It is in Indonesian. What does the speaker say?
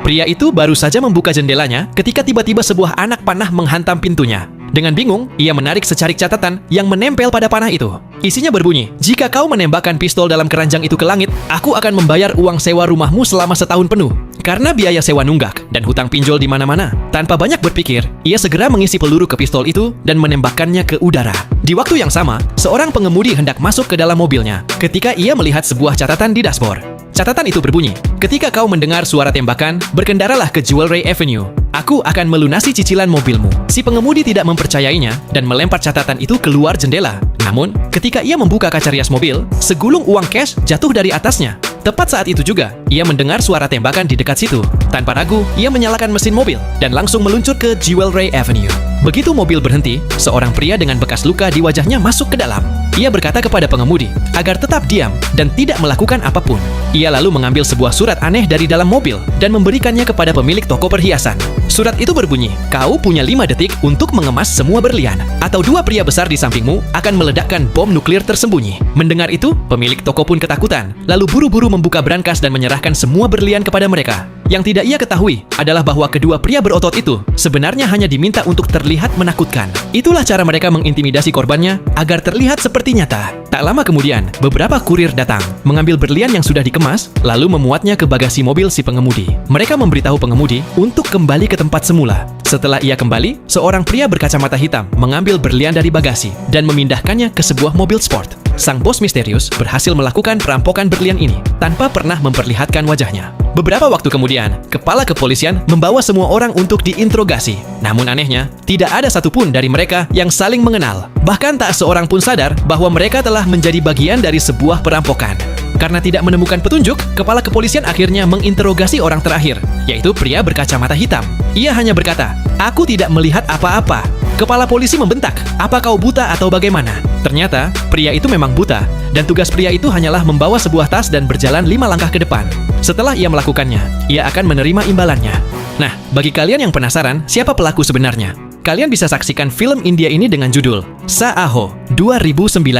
Pria itu baru saja membuka jendelanya ketika tiba-tiba sebuah anak panah menghantam pintunya. Dengan bingung, ia menarik secarik catatan yang menempel pada panah itu. Isinya berbunyi, "Jika kau menembakkan pistol dalam keranjang itu ke langit, aku akan membayar uang sewa rumahmu selama setahun penuh." Karena biaya sewa nunggak dan hutang pinjol di mana-mana, tanpa banyak berpikir, ia segera mengisi peluru ke pistol itu dan menembakkannya ke udara. Di waktu yang sama, seorang pengemudi hendak masuk ke dalam mobilnya ketika ia melihat sebuah catatan di dashboard. Catatan itu berbunyi, "Ketika kau mendengar suara tembakan, berkendaralah ke Jewelry Avenue. Aku akan melunasi cicilan mobilmu." Si pengemudi tidak mempercayainya dan melempar catatan itu keluar jendela. Namun, ketika ia membuka kaca rias mobil, segulung uang cash jatuh dari atasnya. Tepat saat itu juga, ia mendengar suara tembakan di dekat situ. Tanpa ragu, ia menyalakan mesin mobil dan langsung meluncur ke Jewelry Avenue. Begitu mobil berhenti, seorang pria dengan bekas luka di wajahnya masuk ke dalam. Ia berkata kepada pengemudi agar tetap diam dan tidak melakukan apapun. Ia lalu mengambil sebuah surat aneh dari dalam mobil dan memberikannya kepada pemilik toko perhiasan. Surat itu berbunyi, "Kau punya 5 detik untuk mengemas semua berlian, atau 2 pria besar di sampingmu akan meledakkan bom nuklir tersembunyi." Mendengar itu, pemilik toko pun ketakutan, lalu buru-buru membuka brankas dan menyerahkan semua berlian kepada mereka. Yang tidak ia ketahui adalah bahwa kedua pria berotot itu sebenarnya hanya diminta untuk terlihat menakutkan. Itulah cara mereka mengintimidasi korbannya agar terlihat seperti nyata. Tak lama kemudian, beberapa kurir datang, mengambil berlian yang sudah dikemas, lalu memuatnya ke bagasi mobil si pengemudi. Mereka memberitahu pengemudi untuk kembali ke tempat semula. Setelah ia kembali, seorang pria berkacamata hitam mengambil berlian dari bagasi dan memindahkannya ke sebuah mobil sport. Sang bos misterius berhasil melakukan perampokan berlian ini tanpa pernah memperlihatkan wajahnya. Beberapa waktu kemudian, kepala kepolisian membawa semua orang untuk diinterogasi. Namun anehnya, tidak ada satupun dari mereka yang saling mengenal. Bahkan tak seorang pun sadar bahwa mereka telah menjadi bagian dari sebuah perampokan. Karena tidak menemukan petunjuk, kepala kepolisian akhirnya menginterogasi orang terakhir, yaitu pria berkacamata hitam. Ia hanya berkata, "Aku tidak melihat apa-apa." Kepala polisi membentak, "Apa kau buta atau bagaimana?" Ternyata, pria itu memang buta, dan tugas pria itu hanyalah membawa sebuah tas dan berjalan 5 langkah ke depan. Setelah ia melakukannya, ia akan menerima imbalannya. Nah, bagi kalian yang penasaran siapa pelaku sebenarnya, kalian bisa saksikan film India ini dengan judul Saaho 2009.